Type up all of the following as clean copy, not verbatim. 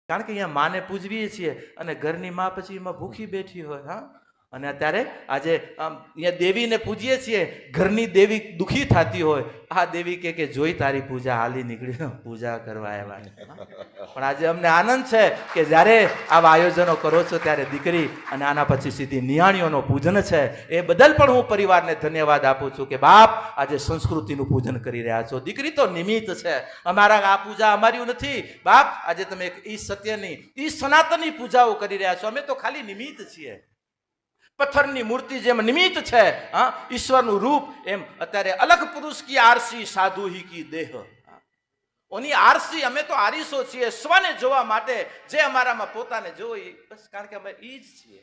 કારણ કે અહીંયા માને પૂજવીએ છીએ અને ઘરની માં પછી એમાં ભૂખી બેઠી હોય. હા, અને અત્યારે આજે અહીંયા દેવીને પૂજીએ છીએ, ઘરની દેવી દુઃખી થતી હોય, આ દેવી કે જોઈ તારી પૂજા હાલી નીકળી પૂજા કરવા આવ્યા. પણ આજે અમને આનંદ છે કે જ્યારે આવા આયોજનો કરો છો ત્યારે દીકરી અને આના પછી સીધી નિયાણીઓનો પૂજન છે, એ બદલ પણ હું પરિવારને ધન્યવાદ આપું છું કે બાપ આજે સંસ્કૃતિનું પૂજન કરી રહ્યા છો. દીકરી તો નિમિત્ત છે, અમારા આ પૂજા અમારી નથી બાપ. આજે તમે ઈ સત્યની ઈ સનાતનની પૂજાઓ કરી રહ્યા છો, અમે તો ખાલી નિમિત્ત છીએ. પથ્થરની મૂર્તિ જેમ નિમિત્ત છે, હા, ઈશ્વરનું રૂપ એમ અત્યારે અલગ પુરુષ કી આરસી સાધુ હી કી દેહ. ઓની આરસી અમે તો આરીસો છીએ સ્વને જોવા માટે, જે અમારામાં પોતાને જોઈ બસ, કારણ કે અમે ઈ જ છીએ.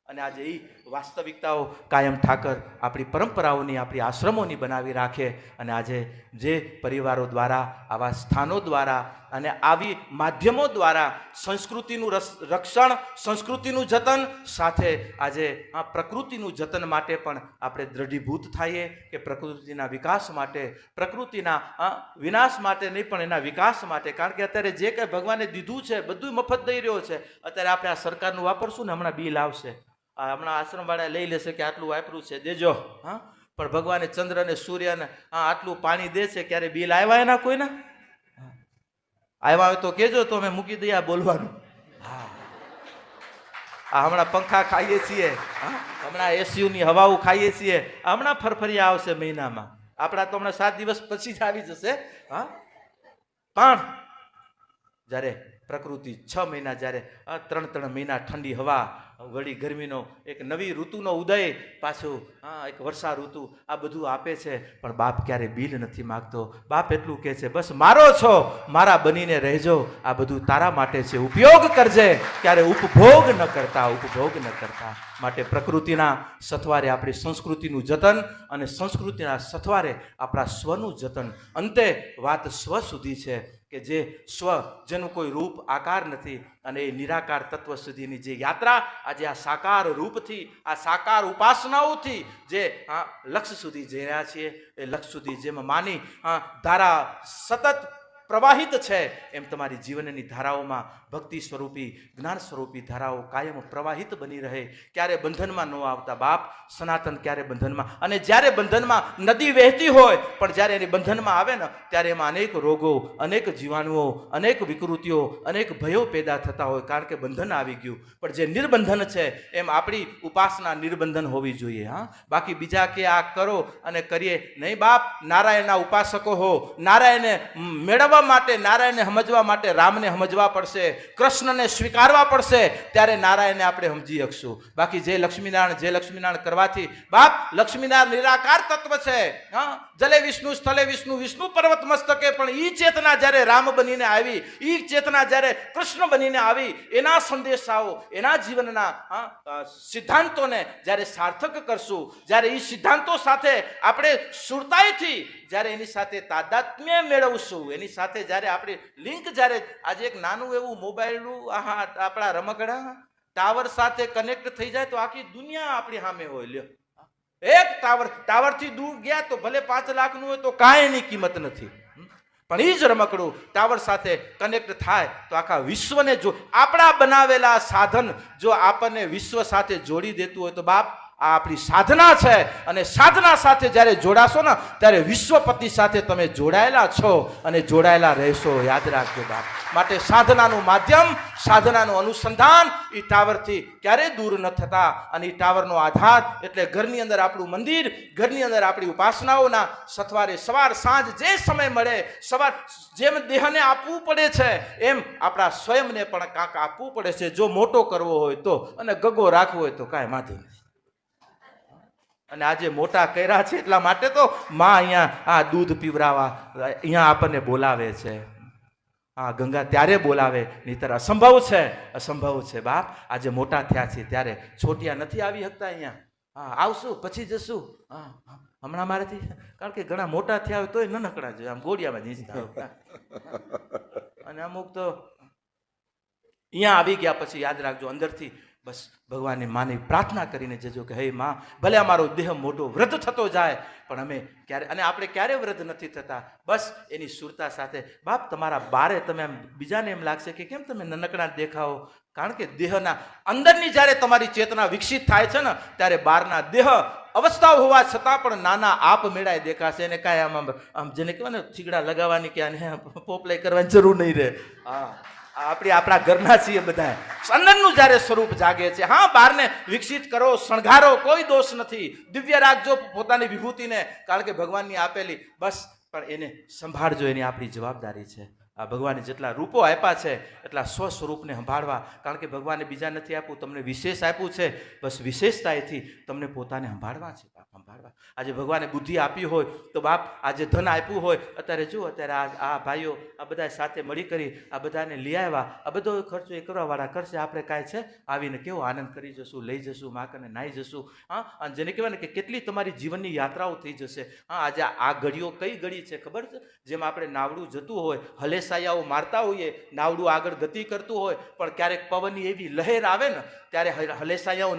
અને આજે એ વાસ્તવિકતાઓ કાયમ ઠાકર આપણી પરંપરાઓની, આપણી આશ્રમોની બનાવી રાખે. અને આજે જે પરિવારો દ્વારા, આવા સ્થાનો દ્વારા અને આવી માધ્યમો દ્વારા સંસ્કૃતિનું રક્ષણ, સંસ્કૃતિનું જતન સાથે આજે આ પ્રકૃતિનું જતન માટે પણ આપણે દ્રઢીભૂત થઈએ કે પ્રકૃતિના વિકાસ માટે, પ્રકૃતિના વિનાશ માટે નહીં પણ એના વિકાસ માટે. કારણ કે અત્યારે જે કંઈ ભગવાને દીધું છે બધું મફત દઈ રહ્યો છે. અત્યારે આપણે આ સરકારનું વાપરશું ને હમણાં બિલ આવશે, હમણાં આશ્રમવાળા લઈ લેશે કે આટલું વાપર્યું છે દેજો. હા, પણ ભગવાને ચંદ્ર અને સૂર્ય ને આટલું પાણી દે છે, ક્યારે બિલ આવ્યા એના કોઈના? આવ્યા હોય તો કેજો, તો અમે મૂકી દઈએ બોલવાનું. હા, હમણાં પંખા ખાઈએ છીએ, હમણાં એસીયુની હવાઓ ખાઈએ છીએ, હમણાં ફરફરિયા આવશે મહિનામાં. આપણા તો હમણાં 7 દિવસ પછી જ આવી જશે. હા, પણ જ્યારે પ્રકૃતિ 6 મહિના, જ્યારે 3 મહિના ઠંડી હવા, વળી ગરમીનો એક નવી ઋતુનો ઉદય, પાછું એક વર્ષા ઋતુ, આ બધું આપે છે. પણ બાપ ક્યારે બિલ નથી માગતો. બાપ એટલું કહે છે, બસ મારો છો, મારા બનીને રહેજો, આ બધું તારા માટે છે, ઉપયોગ કરજે, ક્યારે ઉપભોગ ન કરતા, ઉપભોગ ન કરતા. માટે પ્રકૃતિના સથવારે આપણી સંસ્કૃતિનું જતન અને સંસ્કૃતિના સથવારે આપણા સ્વનું જતન. અંતે વાત સ્વ સુધી છે કે જે સ્વ, જેનું કોઈ રૂપ આકાર નથી, અને એ નિરાકાર તત્વ સુધીની જે યાત્રા આજે આ સાકાર રૂપથી, આ સાકાર ઉપાસનાઓથી જે લક્ષ્ય સુધી જઈ રહ્યા છીએ, એ લક્ષ્ય સુધી જેમ માની ધારા સતત પ્રવાહિત છે, એમ તમારી જીવનની ધારાઓમાં ભક્તિ સ્વરૂપી, જ્ઞાન સ્વરૂપી ધારાઓ કાયમ પ્રવાહિત બની રહે. ક્યારે બંધનમાં ન આવતા બાપ. સનાતન ક્યારે બંધનમાં, અને જ્યારે બંધનમાં નદી વહેતી હોય પણ જ્યારે એની બંધનમાં આવે ને ત્યારે એમાં અનેક રોગો, અનેક જીવાણુઓ, અનેક વિકૃતિઓ, અનેક ભયો પેદા થતા હોય, કારણ કે બંધન આવી ગયું. પણ જે નિર્બંધન છે એમ આપણી ઉપાસના નિર્બંધન હોવી જોઈએ. હા, બાકી બીજા કે આ કરો અને કરીએ નહીં બાપ. નારાયણના ઉપાસકો હો, નારાયણને મેળવવા માટે, નારાયણને સમજવા માટે રામને સમજવા પડશે, કૃષ્ણને સ્વીકારવા પડશે, ત્યારે નારાયણને આપણે સમજી શકશું. બાકી જે લક્ષ્મીનારાયણ કરવાથી બાપ, લક્ષ્મીનારાયણ નિરાકાર તત્વ છે. હા, જલે વિષ્ણુ સ્થલે વિષ્ણુ, વિષ્ણુ પર્વત મસ્તકે. પણ ઈ ચેતના જ્યારે રામ બનીને આવી, ઈ ચેતના જ્યારે કૃષ્ણ બનીને આવી, એના સંદેશાઓ, એના જીવનના સિદ્ધાંતોને જ્યારે સાર્થક કરશું, જ્યારે ઈ સિદ્ધાંતો સાથે આપણે સુરતાઈથી જ્યારે એની સાથે તાદાત્મ્ય મેળવશું, એની સાથે જ્યારે આપણે લિંક, જ્યારે આજે એક નાનું એવું મોબાઈલનું આપણા રમકડા ટાવર સાથે કનેક્ટ થઈ જાય તો આખી દુનિયા આપણી સામે હોય. લ્યો, એક ટાવરથી દૂર ગયા તો ભલે 5 લાખનું હોય તો કાંઈ એની કિંમત નથી, પણ એ જ રમકડું ટાવર સાથે કનેક્ટ થાય તો આખા વિશ્વને, જો આપણા બનાવેલા સાધન જો આપણને વિશ્વ સાથે જોડી દેતું હોય તો બાપ, આ આપણી સાધના છે. અને સાધના સાથે જ્યારે જોડાશો ને ત્યારે વિશ્વપતિ સાથે તમે જોડાયેલા છો અને જોડાયેલા રહેશો. યાદ રાખજો બાપ. માટે સાધનાનું માધ્યમ, સાધનાનું અનુસંધાન એ ટાવરથી ક્યારેય દૂર ન થતા. અને એ ટાવરનો આધાર એટલે ઘરની અંદર આપણું મંદિર, ઘરની અંદર આપણી ઉપાસનાઓના સથવારે સવાર સાંજ જે સમય મળે, સવાર જેમ દેહને આપવું પડે છે એમ આપણા સ્વયંને પણ કાંક આપવું પડે છે. જો મોટો કરવો હોય તો, અને ગગો રાખવો હોય તો કાંઈ વાંધો નહીં. અને આજે મોટા કર્યા છે એટલા માટે તો માં અહીંયા આ દૂધ પીવરાવા અહીંયા આપણને બોલાવે છે. હા, ગંગા ત્યારે બોલાવે, નહીંતર અસંભવ છે, અસંભવ છે બાપ. આજે મોટા થયા છે ત્યારે છોટિયા નથી આવી શકતા અહીંયા. હા, આવશું પછી જશું. હા, હમણાં મારાથી, કારણ કે ઘણા મોટા થયા હોય તોય નાનકડા જોઈએ, આમ ગોળિયામાં જીંચતા. અને અમુક તો અહીંયા આવી ગયા પછી યાદ રાખજો, અંદરથી બસ ભગવાનની માની પ્રાર્થના કરીને જજો કે હે માં, ભલે અમારો દેહ મોટો વૃદ્ધ થતો જાય પણ અમે આપણે ક્યારે વૃદ્ધ નથી થતા. બસ એની સુરતા સાથે બાપ તમારા બારે તમે એમ બીજાને એમ લાગશે કે કેમ તમે નનકડા દેખાઓ, કારણ કે દેહના અંદરની જ્યારે તમારી ચેતના વિકસિત થાય છે ને ત્યારે બહારના દેહ અવસ્થાઓ હોવા છતાં પણ નાના આપ મેળાએ દેખાશે. એને કાંઈ આમ જેને કહેવાય ને થીગડા લગાવવાની કે આને પોપલાઈ કરવાની જરૂર નહીં રહે. હા, આપણા ઘરના છીએ બધા. અંદરનું જ્યારે સ્વરૂપ જાગે છે, હા બહારને વિકસિત કરો, શણગારો, કોઈ દોષ નથી. દિવ્ય રાખજો પોતાની વિભૂતિને, કારણ કે ભગવાનની આપેલી, બસ પણ એને સંભાળજો, એની આપણી જવાબદારી છે. આ ભગવાને જેટલા રૂપો આપ્યા છે એટલા સ્વસ્વરૂપને સંભાળવા, કારણ કે ભગવાને બીજા નથી આપ્યું, તમને વિશેષ આપ્યું છે. બસ વિશેષતાએથી તમને પોતાને સંભાળવા છે બાપ, સંભાળવા. આજે ભગવાને બુદ્ધિ આપી હોય તો બાપ, આજે ધન આપ્યું હોય, અત્યારે જુઓ અત્યારે આ ભાઈઓ આ બધા સાથે મળી કરી આ બધાને લઈ આવ્યા, આ બધો ખર્ચો એ કરવાવાળા કરશે. આપણે કાંઈ છે આવીને કેવો આનંદ કરી જશું, લઈ જશું, માકને નાહી જશું. હા, અને જેને કહેવાય ને કે કેટલી તમારી જીવનની યાત્રાઓ થઈ જશે. હા, આજે આ ઘડીઓ કઈ ઘડી છે ખબર છે? જેમ આપણે નાવડું જતું હોય, હલેસાયાઓ મારતા હોઈએ, નાવડું આગળ ગતિ કરતું હોય, પણ ક્યારેક પવનની એવી લહેર આવે ને ત્યારે હલેસાયાઓ ન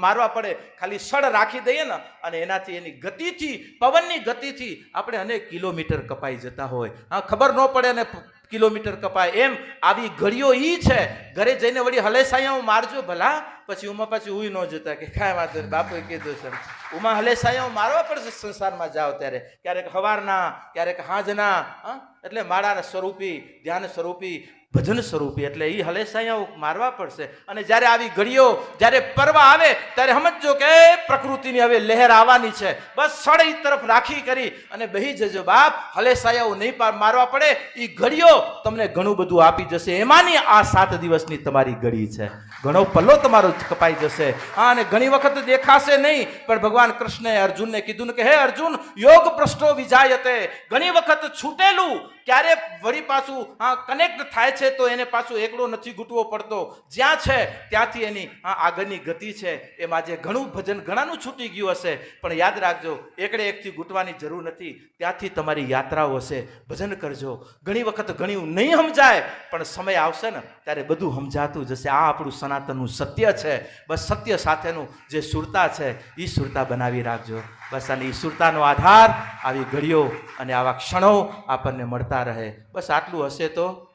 મારવા પડે, ખાલી સળ રાખી દઈએ ને અને એનાથી એની ગતિથી, પવનની ગતિથી આપણે અનેક કિલોમીટર કપાઈ જતા હોય. હા, ખબર ન પડે ને કિલોમીટર કપાય. એમ આવી ઘડીઓ ઈ છે. ઘરે જઈને વળી હલેસાયાઓ મારજો ભલા, પછી ઉમાં પાછી ઉઈ ન જતા કે કાંઈ વાંધો નહીં, બાપુએ કીધું છે ઉમાં હલેસાયાઓ મારવા પડશે સંસારમાં જાઓ ત્યારે. ક્યારેક હવારના, ક્યારેક હાંજના. હા, એટલે માળાના સ્વરૂપી, ધ્યાન સ્વરૂપી, ભજન સ્વરૂપી, એટલે એ હલેસાયાઓ મારવા પડશે. અને જ્યારે આવી ઘડીઓ જ્યારે પર્વ આવે ત્યારે સમજો કે પ્રકૃતિની હવે લહેર આવવાની છે. બસ સળ તરફ રાખી કરી અને બેહી જજો બાપ, હલેસાયાઓ નહીં મારવા પડે. એ ઘડીઓ તમને ઘણું બધું આપી જશે. એમાંની આ 7 દિવસની તમારી ઘડી છે. ઘણો પલ્લો તમારો કપાઈ જશે. હા, અને ઘણી વખત દેખાશે નહીં, પણ ભગવાન કૃષ્ણએ અર્જુનને કીધું ને કે હે અર્જુન, યોગ ભ્રષ્ટો વિજાયતે. ઘણી વખત છૂટેલું ક્યારે વળી પાછું કનેક્ટ થાય છે તો એને પાછું એકડો નથી ઘૂંટવો પડતો. જ્યાં છે ત્યાંથી એની આગળની ગતિ છે. એમાં જે ઘણું ભજન ઘણાનું છૂટી ગયું હશે, પણ યાદ રાખજો એકડે એકથી ઘૂંટવાની જરૂર નથી. ત્યાંથી તમારી યાત્રાઓ હશે. ભજન કરજો. ઘણી વખત ઘણી નહીં સમજાય, પણ સમય આવશે ને ત્યારે બધું સમજાતું જશે. આ આપણું સનાતનનું સત્ય છે. બસ સત્ય સાથેનું જે સુરતા છે એ સુરતા બનાવી રાખજો. બસ અને ઈશ્વરતાનો આધાર આવી ઘડીઓ અને આવા ક્ષણો આપણને મળતા રહે. બસ આટલું હશે તો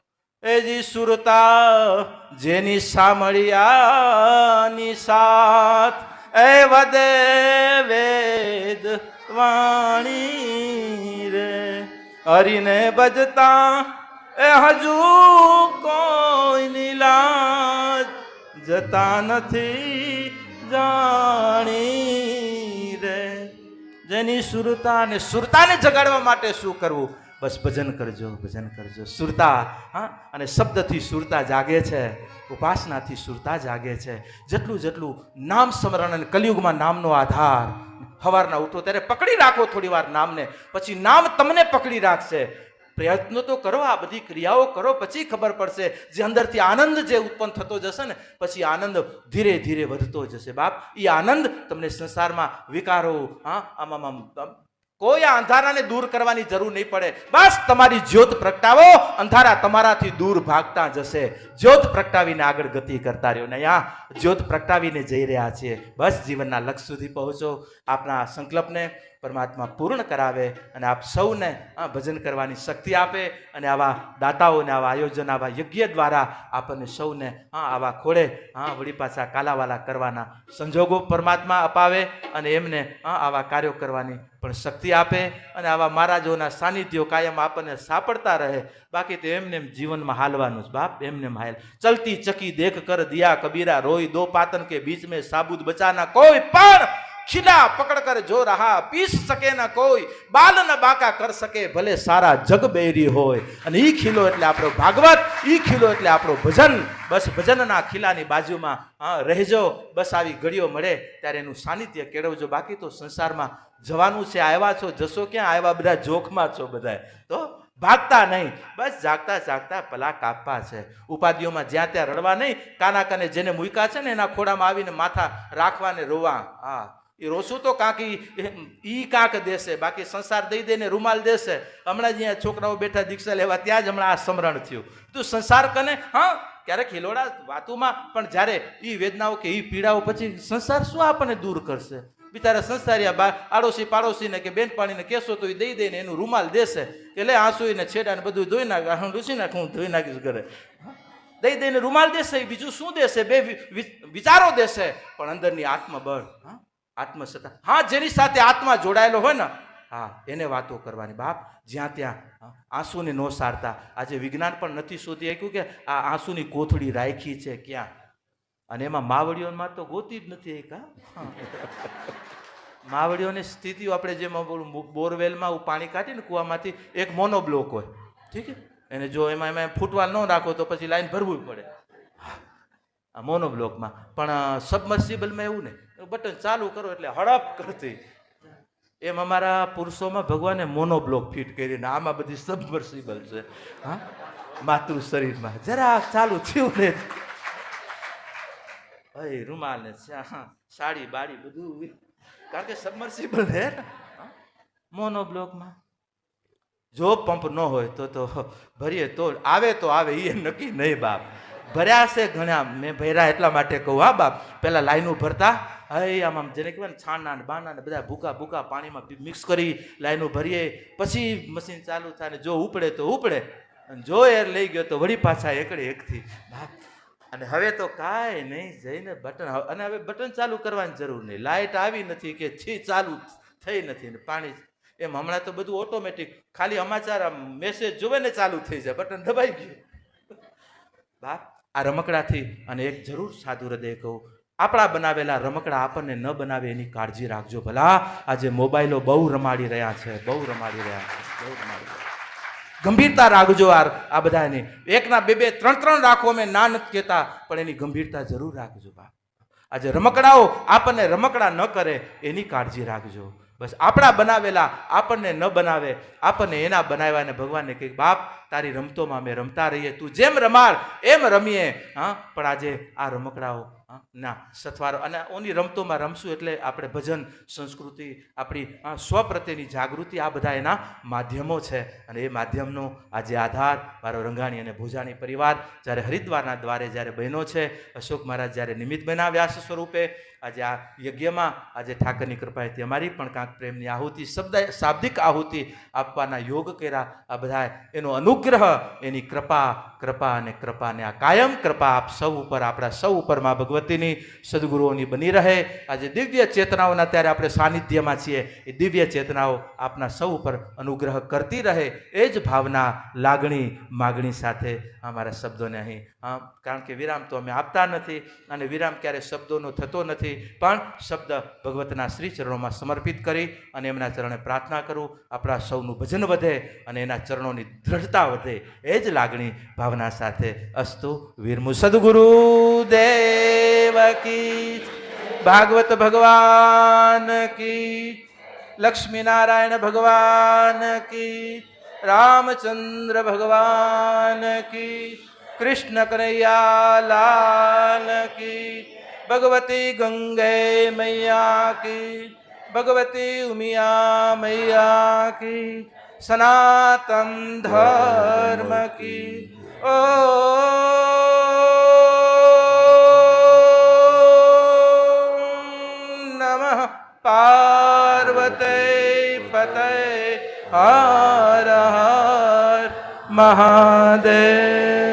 એ જ ઈશ્વરતા જેની સામળિયાની સાથ એ વદે વેદ વાણી રે, હરીને ભજતા એ હજુ કોઈ લાજ જતા નથી જાણી રે. જેની સુરતા અને સુરતાને જગાડવા માટે શું કરવું? બસ ભજન કરજો, ભજન કરજો. સુરતા, હા, અને શબ્દથી સુરતા જાગે છે, ઉપાસનાથી સુરતા જાગે છે. જેટલું જેટલું નામ સ્મરણ, અને કલિયુગમાં નામનો આધાર. સવારના ઉઠો ત્યારે પકડી રાખો થોડી વાર નામને, પછી નામ તમને પકડી રાખશે. પ્રયત્નો તો કરો, આ બધી ક્રિયાઓ કરો, પછી ખબર પડશે. જે અંદરથી આનંદ જે ઉત્પન્ન થતો જશે ને, પછી આનંદ ધીરે ધીરે વધતો જશે બાપ. એ આનંદ તમને સંસારમાં વિકારો, હા, આમ કોઈ આ અંધારાને દૂર કરવાની જરૂર નહીં પડે. બસ તમારી જ્યોત પ્રગટાવો, અંધારા તમારાથી દૂર ભાગતા જશે. જ્યોત પ્રગટાવીને આગળ ગતિ કરતા રહ્યો ને. અહીંયા જ્યોત પ્રગટાવીને જઈ રહ્યા છીએ. બસ જીવનના લક્ષ્ય સુધી પહોંચો. આપના સંકલ્પને પરમાત્મા પૂર્ણ કરાવે અને આપ સૌને ભજન કરવાની શક્તિ આપે. અને આવા દાતાઓને, આવા આયોજન, આવા યજ્ઞ દ્વારા આપણને સૌને આવા ખોળે વળી પાછા કાલાવાલા કરવાના સંજોગો પરમાત્મા અપાવે અને એમને આવા કાર્યો કરવાની પણ શક્તિ આપે. અને આવા મહારાજોના સાનિધ્યો કાયમ આપણને સાંપડતા રહે. બાકી તો એમને જીવનમાં હાલવાનું જ બાપ, એમને હાલ. ચલતી ચકી દેખ કર દિયા કબીરા, રોઈ દો પાતન કે બીચ મેં સાબુત બચાના, કોઈ પણ ખીલા પકડ કર જો રહા પીસ શકે ના કોઈ, બાલ ન બાકા કર શકે ભલે સારા જગ બેરી હોય. અને ઈ ખીલો એટલે આપણો ભાગવત, ઈ ખીલો એટલે આપણો ભજન. બસ ભજનના ખીલાની બાજુમાં રહેજો. બસ આવી ઘડીઓ મળે ત્યારે એનું સાનિધ્ય કેળવજો. બાકી તો સંસારમાં જવાનું છે, આવ્યા છો, જશો ક્યાં? આવ્યા બધા જોખમાં છો બધા, તો ભાગતા નહીં. બસ જાગતા જાગતા પલા કાપવા છે. ઉપાધિઓમાં જ્યાં ત્યાં રડવા નહીં. કાના કાને જેને મૂક્યા છે ને એના ખોડામાં આવીને માથા રાખવા ને રોવા. હા, એ રોશું તો કાંક ઈ કાંક દેશે, બાકી સંસાર દઈ દઈને રૂમાલ દેશે. હમણાં જ્યાં છોકરાઓ બેઠા દીક્ષા લેવા ત્યાં જ હમણાં આ સ્મરણ થયું. તું સંસાર કને, હા, ક્યારેક હિલોડા વાતોમાં પણ જ્યારે એ વેદનાઓ કે એ પીડાઓ પછી સંસાર શું આપણને દૂર કરશે? બિચારા સંસારિયા આડોશી પાડોશીને કે બેનપાણીને કહેશો તો એ દઈ દઈને એનું રૂમાલ દેશે કે લે આંસુઈને છેડાને બધું ધોઈ નાખ, હું લૂસી નાખ, હું ધોઈ નાખીશ ઘરે, દઈ દઈને રૂમાલ દેશે. બીજું શું દેશે? બે વિચારો દેશે, પણ અંદરની આત્મબળ, આત્મસત્તા, હા, જેની સાથે આત્મા જોડાયેલો હોય ને, હા, એને વાતો કરવાની. બાપ, જ્યાં ત્યાં આંસુને ન સારતા. આજે વિજ્ઞાન પણ નથી શોધી શક્યું કે આ આંસુની કોથળી રાખી છે ક્યાં, અને એમાં માવડીઓમાં તો ગોતી જ નથી. માવડીઓની સ્થિતિઓ આપણે જેમાં બોરવેલમાં પાણી કાઢીને કૂવામાંથી એક મોનોબ્લોક હોય, ઠીક છે, એને જો એમાં ફૂટવાલ ન રાખો તો પછી લાઈન ભરવું પડે આ મોનોબ્લોકમાં. પણ સબમર્સિબલમાં એવું નહીં, બટન ચાલુ કરો એટલે હડપ કરતી. એમ અમારા પુરુષોમાં ભગવાને મોનોબ્લોક ફિટ કરીને આમાં બધી સબમર્સિબલ છે. હા, માતૃ શરીરમાં જરા ચાલુ થયું ને રૂમાલ ને સાડી બાડી બધું, કારણ કે સબમર્સિબલ હે મોનોબ્લોકમાં. જો પંપ ન હોય તો ભરીએ તો આવે એ નક્કી નહીં બાપ. ભર્યા છે ઘણા, મેં ભર્યા એટલા માટે કહું. હા બાપ, પેલા લાઈનો ભરતા, આમ જેને કહેવાય ને છાણા ને બાણા ને બધા ભૂકા પાણીમાં મિક્સ કરી લાઈનો ભરીએ, પછી મશીન ચાલુ થાય ને જો ઉપડે તો ઉપડે, જો એર લઈ ગયો તો વળી પાછા એકથી બાપ. અને હવે તો કાંઈ નહીં, જઈને બટન, અને હવે બટન ચાલુ કરવાની જરૂર નહીં. લાઇટ આવી નથી કે છી ચાલુ થઈ નથી ને પાણી, એમ હમણાં તો બધું ઓટોમેટિક, ખાલી સમાચાર મેસેજ જોવે ને ચાલુ થઈ જાય, બટન દબાઈ ગયું બાપ. આ રમકડાથી, અને એક જરૂર સાધુ હૃદય કહું, આપણા બનાવેલા રમકડા આપણને ન બનાવે એની કાળજી રાખજો ભલા. આજે મોબાઈલો બહુ રમાડી રહ્યા છે, બહુ રમાડી રહ્યા છે, બહુ રમાડી રહ્યા. ગંભીરતા રાખજો આ બધાની. એકના બે ત્રણ રાખો, અમે ના નથી કહેતા, પણ એની ગંભીરતા જરૂર રાખજો બાપ. આજે રમકડાઓ આપણને રમકડા ન કરે એની કાળજી રાખજો. બસ આપણા બનાવેલા આપણને ન બનાવે, આપણને એના બનાવ્યા. ને ભગવાનને કહે બાપ, તારી રમતોમાં અમે રમતા રહીએ, તું જેમ રમાડ એમ રમીએ. હા, પણ આજે આ રમકડાઓ ના સથવારો, અને ઓની રમતોમાં રમશું એટલે આપણે ભજન, સંસ્કૃતિ, આપણી સ્વ પ્રત્યેની જાગૃતિ, આ બધા એના માધ્યમો છે. અને એ માધ્યમનો આજે આધાર મારો રંગાણી અને ભોજાણી પરિવાર જ્યારે હરિદ્વારના દ્વારે જ્યારે બહેનો છે, અશોક મહારાજ જ્યારે નિમિત્ત બન્યા વ્યાસ સ્વરૂપે, આજે આ યજ્ઞમાં આજે ઠાકરની કૃપાએથી અમારી પણ કાંક પ્રેમની આહુતિ, શાબ્દિક આહુતિ આપવાના યોગ કર્યા. આ બધા એનો અનુગ્રહ, એની કૃપા અને આ કાયમ કૃપા આપ સૌ ઉપર, આપણા સૌ ઉપર મા ભગવતીની, સદગુરુઓની બની રહે. આજે દિવ્ય ચેતનાઓના ત્યારે આપણે સાનિધ્યમાં છીએ, એ દિવ્ય ચેતનાઓ આપના સૌ ઉપર અનુગ્રહ કરતી રહે, એ જ ભાવના, લાગણી, માગણી સાથે અમારા શબ્દોને અહીં, કારણ કે વિરામ તો અમે આપતા નથી, અને વિરામ ક્યારે શબ્દોનો થતો નથી, પણ શબ્દ ભગવતના શ્રી ચરણોમાં સમર્પિત કરી અને એમના ચરણે પ્રાર્થના કરું, આપણા સૌનું ભજન વધે અને એના ચરણોની દ્રઢતા વધે, એ જ લાગણી ભાવના સાથે. અસ્તુ. વીરમુ સદગુરુ દેવ કી, ભાગવત ભગવાન કી, લક્ષ્મીનારાયણ ભગવાન કી, રામચંદ્ર ભગવાન કી, કૃષ્ણ કનૈયા લાલ કી, ભગવતી ગંગે મૈયા કી, ભગવતી ઉમિયા મૈયા કી, સનાતન ધર્મ કી. ઓ નમઃ પાર્વતી પતય હર હર મહાદેવ.